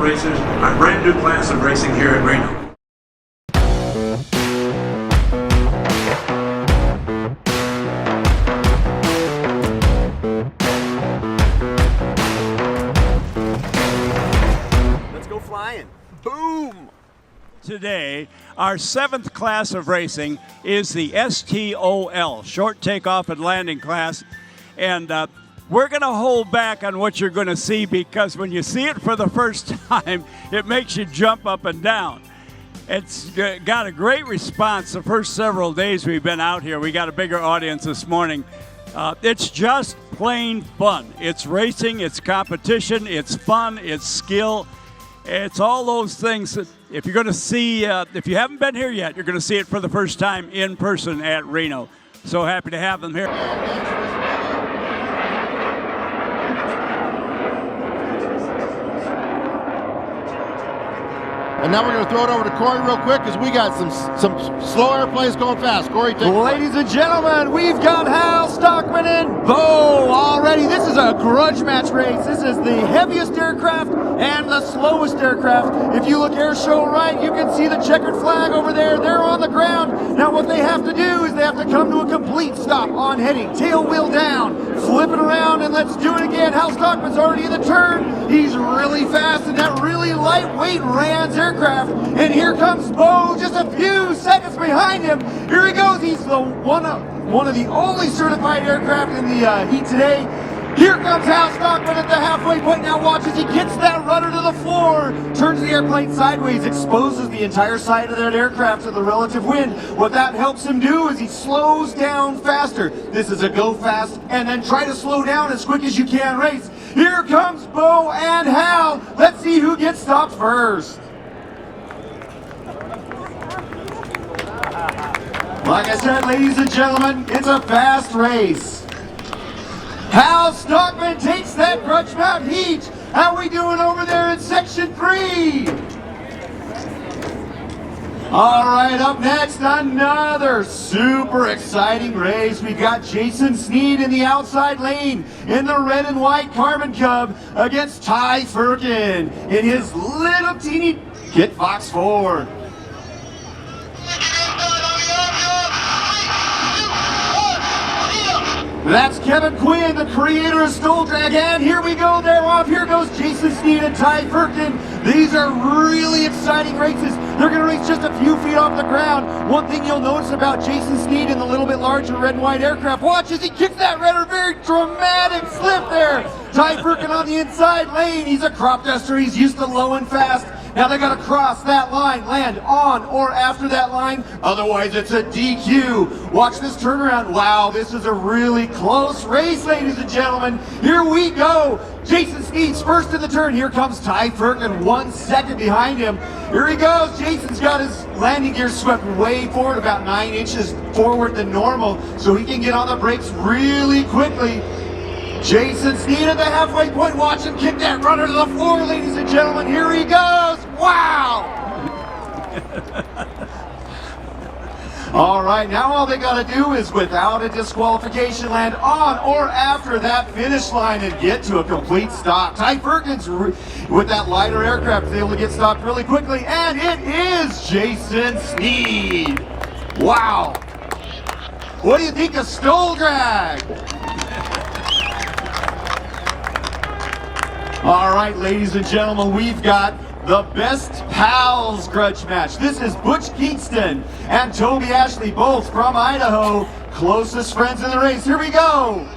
racers, our brand new class of racing here at Reno. Let's go flying. Boom! Today, our 7th class of racing is the STOL, short takeoff and landing class. And we're going to hold back on what you're going to see because when you see it for the first time, it makes you jump up and down. It's got a great response the first several days we've been out here. We got a bigger audience this morning. It's just plain fun. It's racing, it's competition, it's fun, it's skill. It's all those things that if you're going to see, if you haven't been here yet, you're going to see it for the first time in person at Reno. So happy to have them here. And now we're going to throw it over to Cory real quick because we got some slow airplanes going fast. Cory, take it. Ladies and gentlemen, we've got Hal Stockman and Bo already. This is a grudge match race. This is the heaviest aircraft and the slowest aircraft. If you look air show right, you can see the checkered flag over there. They're on the ground. Now what they have to do is they have to come to a complete stop on heading. Tail wheel down, flip it around, and let's do it again. Hal Stockman's already in the turn. He's really fast in that really lightweight Rans aircraft. And here comes Bo, just a few seconds behind him. Here he goes. He's the one of the only certified aircraft in the heat today. Here comes Hal Stockman at the halfway point. Now watch as he gets that rudder to the floor, turns the airplane sideways, exposes the entire side of that aircraft to the relative wind. What that helps him do is he slows down faster. This is a go fast and then try to slow down as quick as you can race. Here comes Bo and Hal. Let's see who gets stopped first. Like I said, ladies and gentlemen, it's a fast race. Hal Stockman takes that grudge mount heat. How we doing over there in section 3? All right, up next, another super exciting race. We've got Jason Sneed in the outside lane in the red and white Carbon Cub against Ty Firkin in his little teeny Kit Fox 4. That's Kevin Quinn, the creator of Stol Drag, and here we go, they're off. Here goes Jason Sneed and Ty Firkin. These are really exciting races. They're going to race just a few feet off the ground. One thing you'll notice about Jason Sneed in the little bit larger red and white aircraft, watch as he kicks that rudder, very dramatic slip there. Ty Firkin on the inside lane. He's a crop duster. He's used to low and fast. Now they got to cross that line, land on or after that line, otherwise it's a DQ. Watch this turnaround. Wow, this is a really close race, ladies and gentlemen. Here we go. Jason Sneed's first in the turn. Here comes Ty Firkin, 1 second behind him. Here he goes. Jason's got his landing gear swept way forward, about 9 inches forward than normal, so he can get on the brakes really quickly. Jason Sneed at the halfway point. Watch him kick that rudder to the floor, ladies and gentlemen. Here he goes. Wow! All right, now all they got to do is, without a disqualification, land on or after that finish line and get to a complete stop. Ty Firkin's, with that lighter aircraft, is able to get stopped really quickly, and it is Jason Sneed. Wow! What do you think of Stol Drag? All right, ladies and gentlemen, we've got the Best Pals grudge match. This is Butch Kingston and Toby Ashley, both from Idaho, closest friends in the race. Here we go.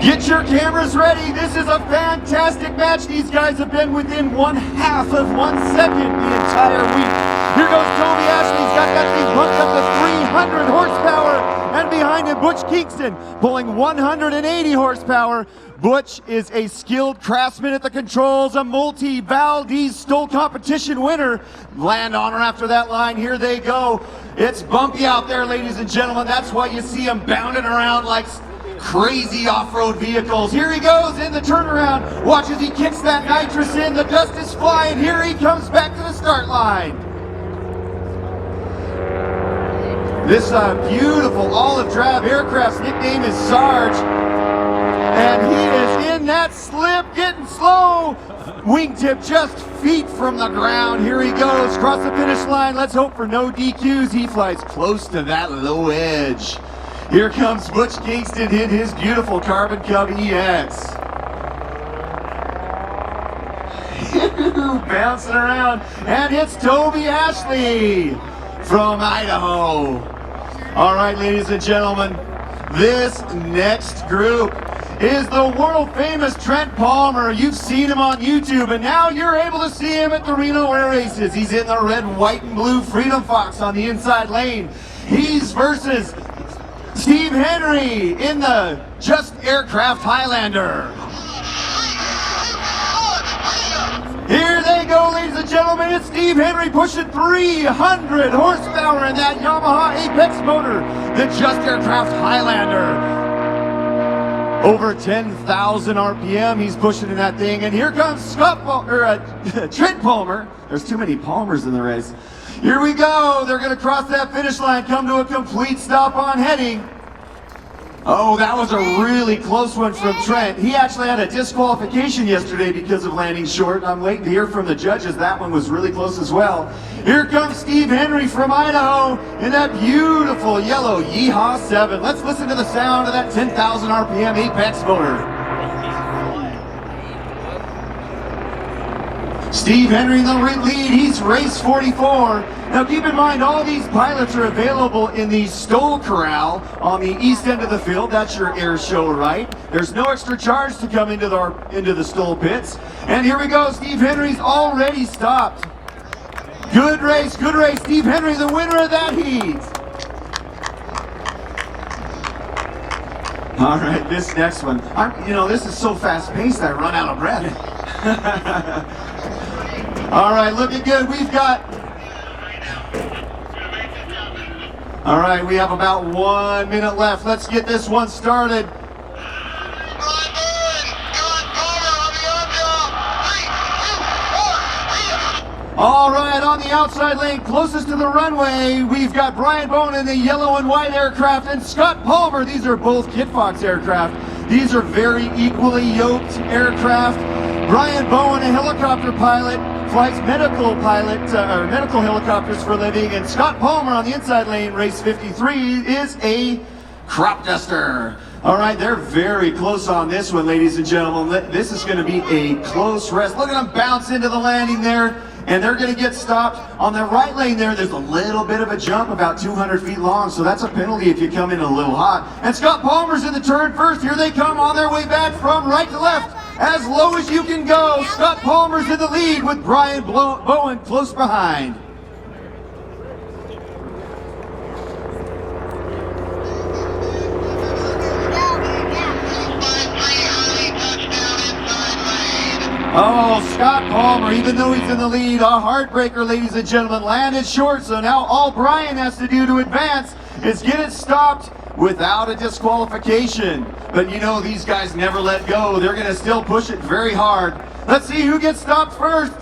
Get your cameras ready. This is a fantastic match. These guys have been within 1/2 of 1 second the entire week. Here goes Toby Ashley. He's got that thing bumped up to 300 horsepower. And behind him, Butch Kingston pulling 180 horsepower. Butch is a skilled craftsman at the controls, a multi-Valdez Stol competition winner. Land on or after that line, here they go. It's bumpy out there, ladies and gentlemen. That's why you see them bounding around like crazy off-road vehicles. Here he goes in the turnaround. Watch as he kicks that nitrous in. The dust is flying. Here he comes back to the start line. This beautiful olive drab aircraft's nickname is Sarge, and he is in that slip, getting slow. Wingtip just feet from the ground. Here he goes, across the finish line. Let's hope for no DQs. He flies close to that low edge. Here comes Butch Kingston in his beautiful Carbon Cub EX. Bouncing around, and it's Toby Ashley from Idaho. All right, ladies and gentlemen, this next group is the world famous Trent Palmer. You've seen him on YouTube, and now you're able to see him at the Reno Air Races. He's in the red, white, and blue Freedom Fox on the inside lane. He's versus Steve Henry in the Just Aircraft Highlander. Here they go, ladies and gentlemen. It's Steve Henry pushing 300 horsepower in that Yamaha Apex motor, the Just Aircraft Highlander. Over 10,000 RPM, he's pushing in that thing. And here comes Trent Palmer. There's too many Palmers in the race. Here we go. They're going to cross that finish line, come to a complete stop on heading. Oh, that was a really close one from Trent. He actually had a disqualification yesterday because of landing short. I'm waiting to hear from the judges. That one was really close as well. Here comes Steve Henry from Idaho in that beautiful yellow Yeehaw 7. Let's listen to the sound of that 10,000 RPM Apex motor. Steve Henry in the lead, he's race 44. Now keep in mind, all these pilots are available in the Stol corral on the east end of the field. That's your air show right. There's no extra charge to come into the Stol pits. And here we go, Steve Henry's already stopped. Good race, good race. Steve Henry, the winner of that heat. All right, this next one. This is so fast-paced, I run out of breath. All right, looking good. All right, we have about 1 minute left. Let's get this one started. All right, on the outside lane, closest to the runway, we've got Brian Bowen in the yellow and white aircraft and Scott Palmer. These are both Kit Fox aircraft. These are very equally yoked aircraft. Brian Bowen, a helicopter pilot, flies medical helicopters for a living, and Scott Palmer on the inside lane, race 53, is a crop duster. All right, they're very close on this one, ladies and gentlemen. This is going to be a close rest. Look at them bounce into the landing there, and they're going to get stopped. On the right lane there, there's a little bit of a jump, about 200 feet long, so that's a penalty if you come in a little hot. And Scott Palmer's in the turn first. Here they come on their way back from right to left. As low as you can go, Scott Palmer's in the lead with Brian Bowen close behind. Oh, Scott Palmer, even though he's in the lead, a heartbreaker, ladies and gentlemen, landed short. So now all Brian has to do to advance is get it stopped without a disqualification. But these guys never let go. They're going to still push it very hard. Let's see who gets stopped first.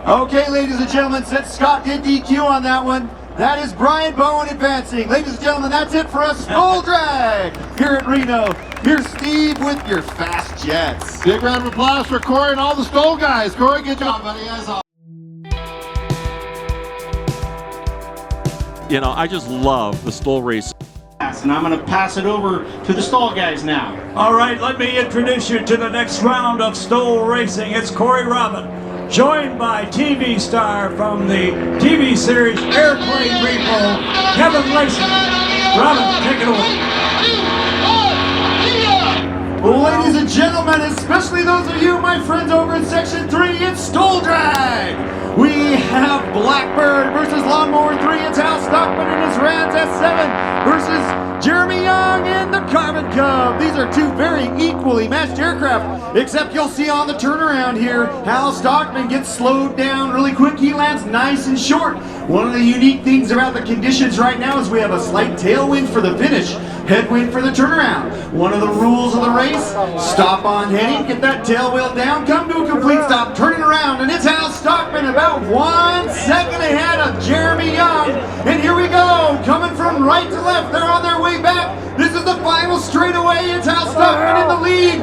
Okay, ladies and gentlemen, since Scott did DQ on that one, that is Brian Bowen advancing. Ladies and gentlemen, that's it for us. Stol Drag here at Reno. Here's Steve with your fast jets. Big round of applause for Cory and all the Stol guys. Cory, good job, buddy. As always. I just love the Stol race. And I'm going to pass it over to the Stol guys now. All right, let me introduce you to the next round of Stol racing. It's Cory Robin, joined by TV star from the TV series Airplane Repo, Kevin Lacey. Robin, take it away. Well, ladies and gentlemen, especially those of you, my friends over in Section 3, it's Stol Drag. We have Blackbird versus Lawnmower 3. It's Hal Stockman in his Rams S7 versus Jeremy Young in the Carbon Cub. These are two very equally matched aircraft, except you'll see on the turnaround here, Hal Stockman gets slowed down really quick. He lands nice and short. One of the unique things about the conditions right now is we have a slight tailwind for the finish, headwind for the turnaround. One of the rules of the race, stop on heading, get that tail wheel down, come to a complete stop, turning around, and it's Hal Stockman about 1 second ahead of Jeremy Young. And here we go, coming from right to left, they're on their way back. This is the final straightaway, it's Hal Stockman in the lead.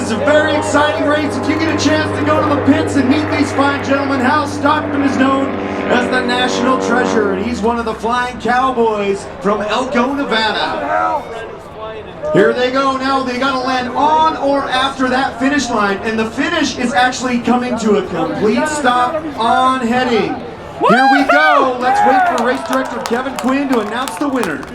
is a very exciting race. If you get a chance to go to the pits and meet these fine gentlemen, Hal Stockman is known as the national treasure, and he's one of the flying Cowboys from Elko, Nevada. Here they go now. They got to land on or after that finish line, and the finish is actually coming to a complete stop on heading. Here we go. Let's wait for race director Kevin Quinn to announce the winner.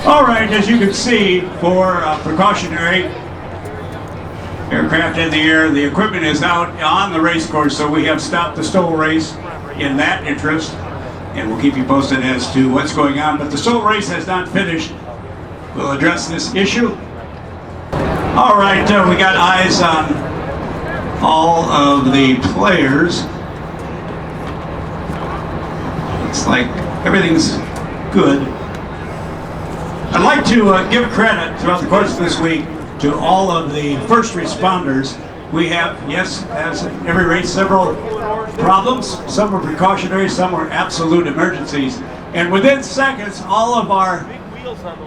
All right, as you can see, for precautionary aircraft in the air, the equipment is out on the race course, so we have stopped the Stol race in that interest, and we'll keep you posted as to what's going on. But the Stol race has not finished. We'll address this issue. All right, we got eyes on all of the players. Looks like everything's good. I'd like to give credit throughout the course of this week to all of the first responders. We have, yes, as in every race, several problems. Some were precautionary, some were absolute emergencies. And within seconds, all of our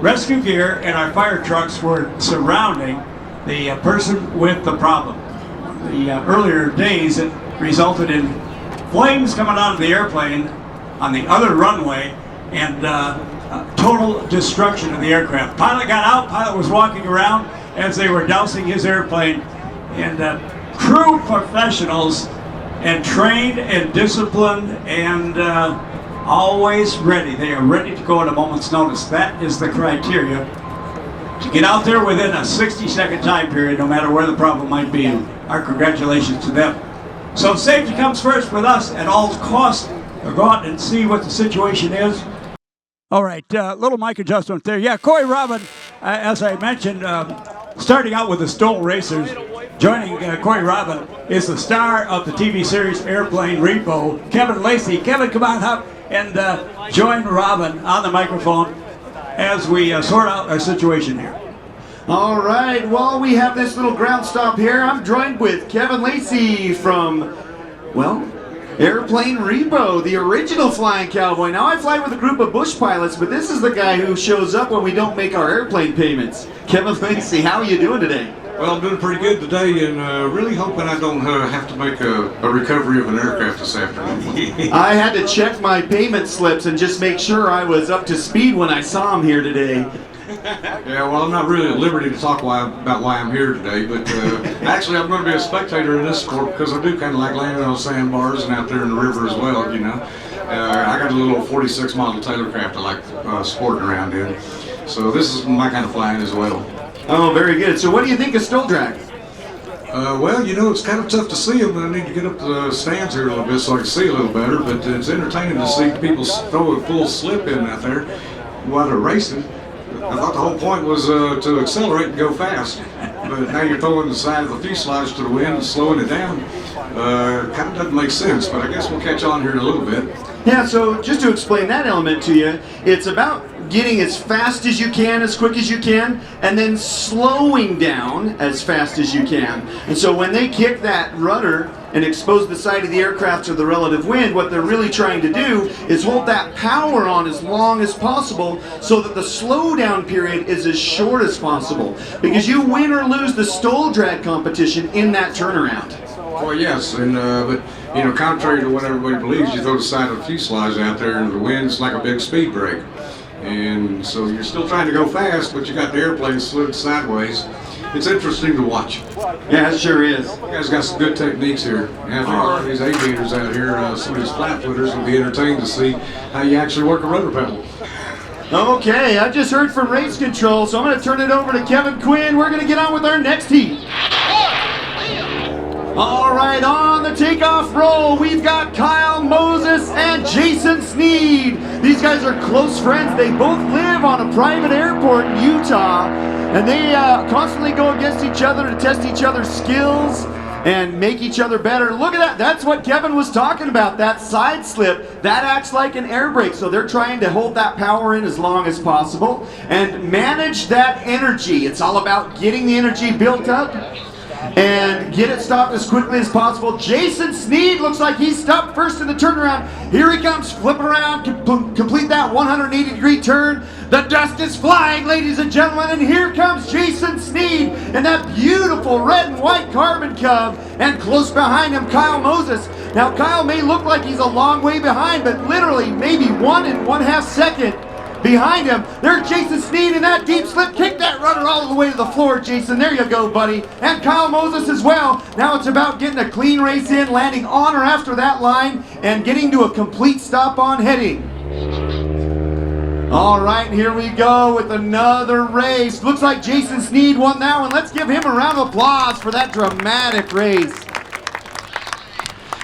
rescue gear and our fire trucks were surrounding the person with the problem. The earlier days, it resulted in flames coming out of the airplane on the other runway, and total destruction of the aircraft. Pilot got out, pilot was walking around as they were dousing his airplane, and crew professionals and trained and disciplined and always ready. They are ready to go at a moment's notice. That is the criteria to get out there within a 60-second time period, no matter where the problem might be. Our congratulations to them. So safety comes first with us at all costs. We'll go out and see what the situation is. All right, little mic adjustment there. Yeah, Cory Robin, as I mentioned, starting out with the Stol Racers, joining Cory Robin is the star of the TV series Airplane Repo, Kevin Lacey. Kevin, come on up and join Robin on the microphone as we sort out our situation here. All right, while we have this little ground stop here, I'm joined with Kevin Lacey from, well, Airplane Repo, the original flying cowboy. Now I fly with a group of bush pilots, but this is the guy who shows up when we don't make our airplane payments. Kevin Lacey, how are you doing today? Well, I'm doing pretty good today, and really hoping I don't have to make a recovery of an aircraft this afternoon. I had to check my payment slips and just make sure I was up to speed when I saw him here today. Yeah, well, I'm not really at liberty to talk about why I'm here today, but actually I'm going to be a spectator in this sport because I do kind of like landing on sandbars and out there in the river as well, you know. I got a little 46 model Taylorcraft I like sporting around in, so this is my kind of flying as well. Oh, very good. So what do you think of Stol Drag? Well, you know, it's kind of tough to see them, but I need to get up the stands here a little bit so I can see a little better, but it's entertaining to see people throw a full slip in out there while they're racing. I thought the whole point was to accelerate and go fast, but now you're throwing the side of the fuselage to the wind and slowing it down. Kind of doesn't make sense, but I guess we'll catch on here in a little bit. Yeah, so just to explain that element to you, it's about getting as fast as you can, as quick as you can, and then slowing down as fast as you can. And so when they kick that rudder and expose the side of the aircraft to the relative wind, what they're really trying to do is hold that power on as long as possible so that the slowdown period is as short as possible. Because you win or lose the Stol drag competition in that turnaround. Well, yes, and but you know, contrary to what everybody believes, you throw the side of the fuselage out there and the wind's like a big speed brake. And so you're still trying to go fast, but you got the airplane slid sideways. It's interesting to watch. Yeah, it sure is. You guys got some good techniques here. After all these aviators out here, some of these flat footers will be entertained to see how you actually work a rudder pedal. Okay, I just heard from race control, so I'm going to turn it over to Kevin Quinn. We're going to get on with our next heat. All right, on the takeoff roll, we've got Kyle Moses and Jason Sneed. These guys are close friends. They both live on a private airport in Utah, and they constantly go against each other to test each other's skills and make each other better. Look at that. That's what Kevin was talking about, that side slip. That acts like an air brake, so they're trying to hold that power in as long as possible and manage that energy. It's all about getting the energy built up and get it stopped as quickly as possible. Jason Sneed looks like he's stopped first in the turnaround. Here he comes, flipping around, complete that 180-degree turn. The dust is flying, ladies and gentlemen, and here comes Jason Sneed in that beautiful red and white Carbon Cub, and close behind him, Kyle Moses. Now, Kyle may look like he's a long way behind, but literally maybe 1 1/2 second behind him. There's Jason Sneed in that deep slip. Kick that rudder all the way to the floor, Jason. There you go, buddy. And Kyle Moses as well. Now it's about getting a clean race in, landing on or after that line, and getting to a complete stop on heading. All right, here we go with another race. Looks like Jason Sneed won that one. Let's give him a round of applause for that dramatic race.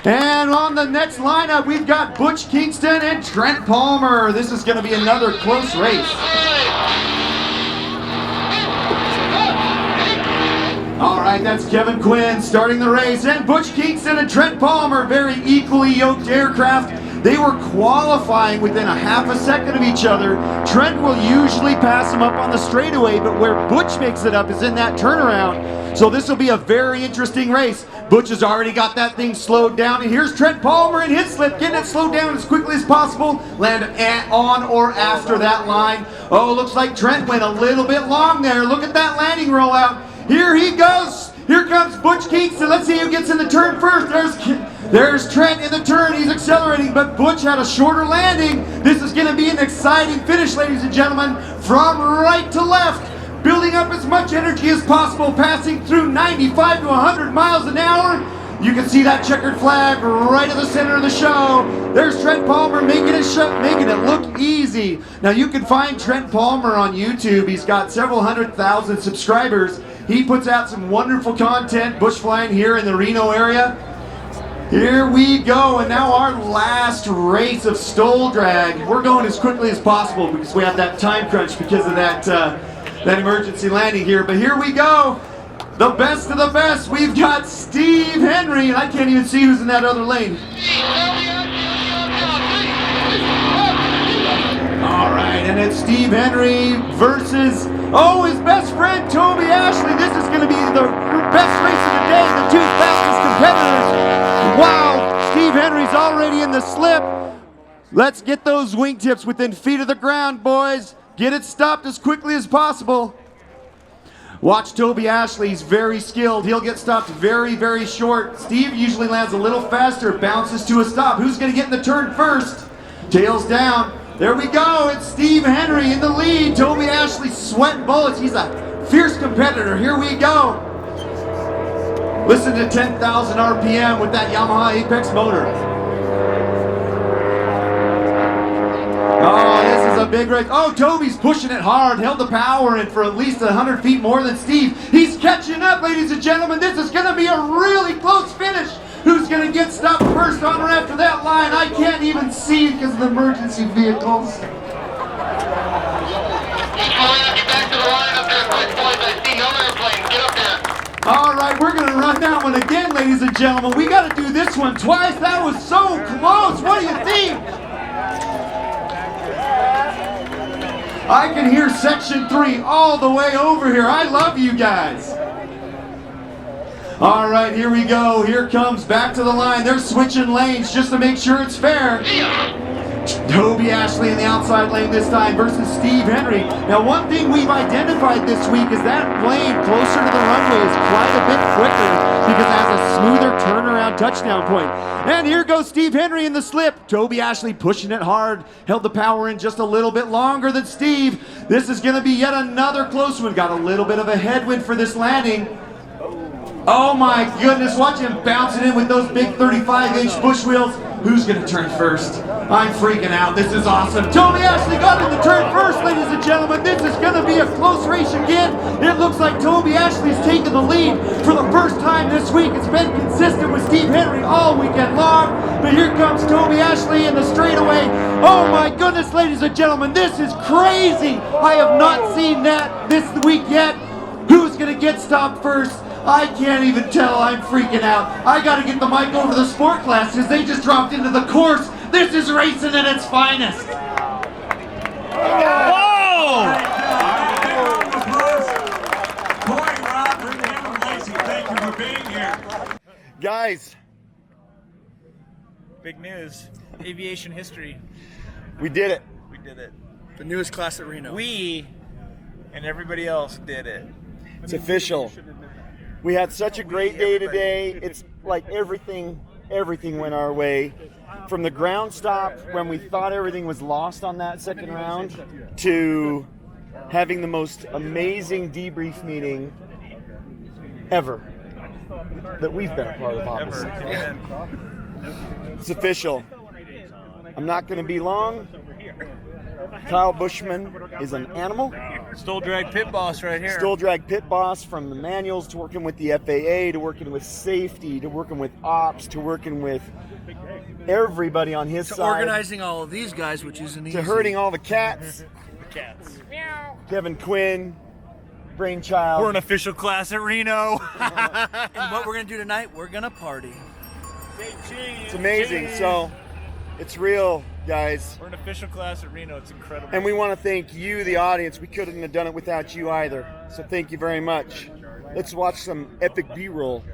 And on the next lineup, we've got Butch Kingston and Trent Palmer. This is going to be another close race. All right, that's Kevin Quinn starting the race. And Butch Kingston and Trent Palmer, very equally yoked aircraft. They were qualifying within a half a second of each other. Trent will usually pass him up on the straightaway, but where Butch makes it up is in that turnaround. So this will be a very interesting race. Butch has already got that thing slowed down, and here's Trent Palmer in his slip, getting it slowed down as quickly as possible. Land on or after that line. Oh, looks like Trent went a little bit long there. Look at that landing rollout. Here he goes. Here comes Butch Kingston. Let's see who gets in the turn first. There's Trent in the turn. He's accelerating, but Butch had a shorter landing. This is going to be an exciting finish, ladies and gentlemen, from right to left. Building up as much energy as possible, passing through 95 to 100 miles an hour. You can see that checkered flag right at the center of the show. There's Trent Palmer making it look easy. Now you can find Trent Palmer on YouTube. He's got several 100,000 subscribers. He puts out some wonderful content, bush flying here in the Reno area. Here we go, and now our last race of Stol drag. We're going as quickly as possible because we have that time crunch because of that emergency landing here. But here we go, the best of the best. We've got Steve Henry, and I can't even see who's in that other lane. All right, and it's Steve Henry versus, his best friend, Toby Ashley. This is going to be the best race of the day, the two fastest competitors. Wow, Steve Henry's already in the slip. Let's get those wingtips within feet of the ground, boys. Get it stopped as quickly as possible. Watch Toby Ashley, he's very skilled. He'll get stopped very, very short. Steve usually lands a little faster, bounces to a stop. Who's going to get in the turn first? Tails down. There we go, it's Steve Henry in the lead. Toby Ashley sweating bullets. He's a fierce competitor. Here we go. Listen to 10,000 RPM with that Yamaha Apex motor. Oh, this is a big race. Oh, Toby's pushing it hard. Held the power in for at least 100 feet more than Steve. He's catching up, ladies and gentlemen. This is going to be a really close finish. Who's going to get stopped first on or after that line? I can't even see because of the emergency vehicles. Get back to the line up there, quick boys. I see no airplanes. Get up there. All right, we're going to run that one again, ladies and gentlemen. We got to do this one twice. That was so close. What do you think? I can hear section 3 all the way over here. I love you guys. All right, here we go. Here comes back to the line. They're switching lanes just to make sure it's fair. Toby Ashley in the outside lane this time versus Steve Henry. Now, one thing we've identified this week is that plane closer to the runway is quite a bit quicker because it has a smoother turnaround touchdown point. And here goes Steve Henry in the slip. Toby Ashley pushing it hard. Held the power in just a little bit longer than Steve. This is going to be yet another close one. Got a little bit of a headwind for this landing. Oh my goodness, watch him bouncing in with those big 35-inch bush wheels. Who's going to turn first? I'm freaking out. This is awesome. Toby Ashley got in the turn first, ladies and gentlemen. This is going to be a close race again. It looks like Toby Ashley's taken the lead for the first time this week. It's been consistent with Steve Henry all weekend long. But here comes Toby Ashley in the straightaway. Oh my goodness, ladies and gentlemen, this is crazy. I have not seen that this week yet. Who's going to get stopped first? I can't even tell. I'm freaking out. I got to get the mic over to the sport class because they just dropped into the course. This is racing at its finest. Cory Robin and Lacey, thank you for Guys, Big news. Aviation history. we did it. We did it. The newest class at Reno. We and everybody else did it. It's official. We had such a great day today. It's like everything went our way. From the ground stop when we thought everything was lost on that second round to having the most amazing debrief meeting ever that we've been a part of, obviously. It's official. I'm not going to be long. Kyle Bushman is an animal. Stol drag pit boss right here. Stol drag pit boss, from the manuals to working with the FAA to working with safety to working with ops to working with everybody on his To side. organizing all of these guys, which isn't easy. To herding all the cats. Cats. Kevin Quinn, brainchild. We're an official class at Reno. And what we're going to do tonight, we're going to party. It's amazing. So it's real, guys. We're an official class at Reno. It's incredible. And we want to thank you, the audience. We couldn't have done it without you either. So thank you very much. Let's watch some epic B-roll.